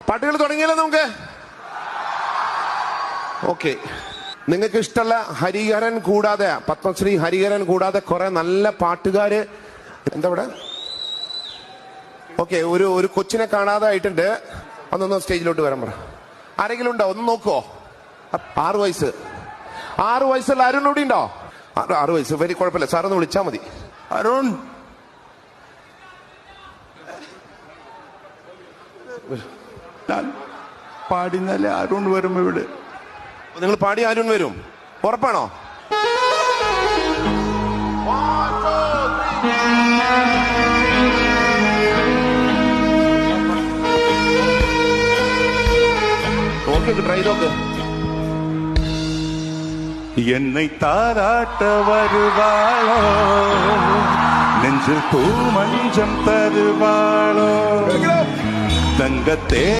പാട്ടുകൾ തുടങ്ങിയല്ലോ നമുക്ക്. ഓക്കെ, നിങ്ങൾക്ക് ഇഷ്ടമുള്ള ഹരിഹരൻ കൂടാതെ, പത്മശ്രീ ഹരിഹരൻ കൂടാതെ കുറെ നല്ല പാട്ടുകാര് എന്താ ഇവിടെ? ഓക്കെ, ഒരു കൊച്ചിനെ കാണാതെ ആയിട്ടുണ്ട്. ഒന്നൊന്ന് സ്റ്റേജിലോട്ട് വരാൻ പറ. ആരെങ്കിലും ഉണ്ടോ? ഒന്ന് നോക്കുവോ? 6 വയസ്സ്. 6 വയസ്സുള്ള അരുൺ ഇവിടെ ഉണ്ടോ? 6 വയസ്സ്. വരി, കുഴപ്പമില്ല, സാറൊന്ന് വിളിച്ചാ മതി. അരുൺ, പാടിന്നാലേ അരുൺ വരും ഇവിടെ. നിങ്ങൾ പാടി അരുൺ വരും, ഉറപ്പാണോ? നോക്ക്, ട്രൈ നോക്ക്. என்னை தாராட்ட வருவாளோ, நெஞ்சில் பூ மஞ்சம் தருவாளோ, தங்கத்தே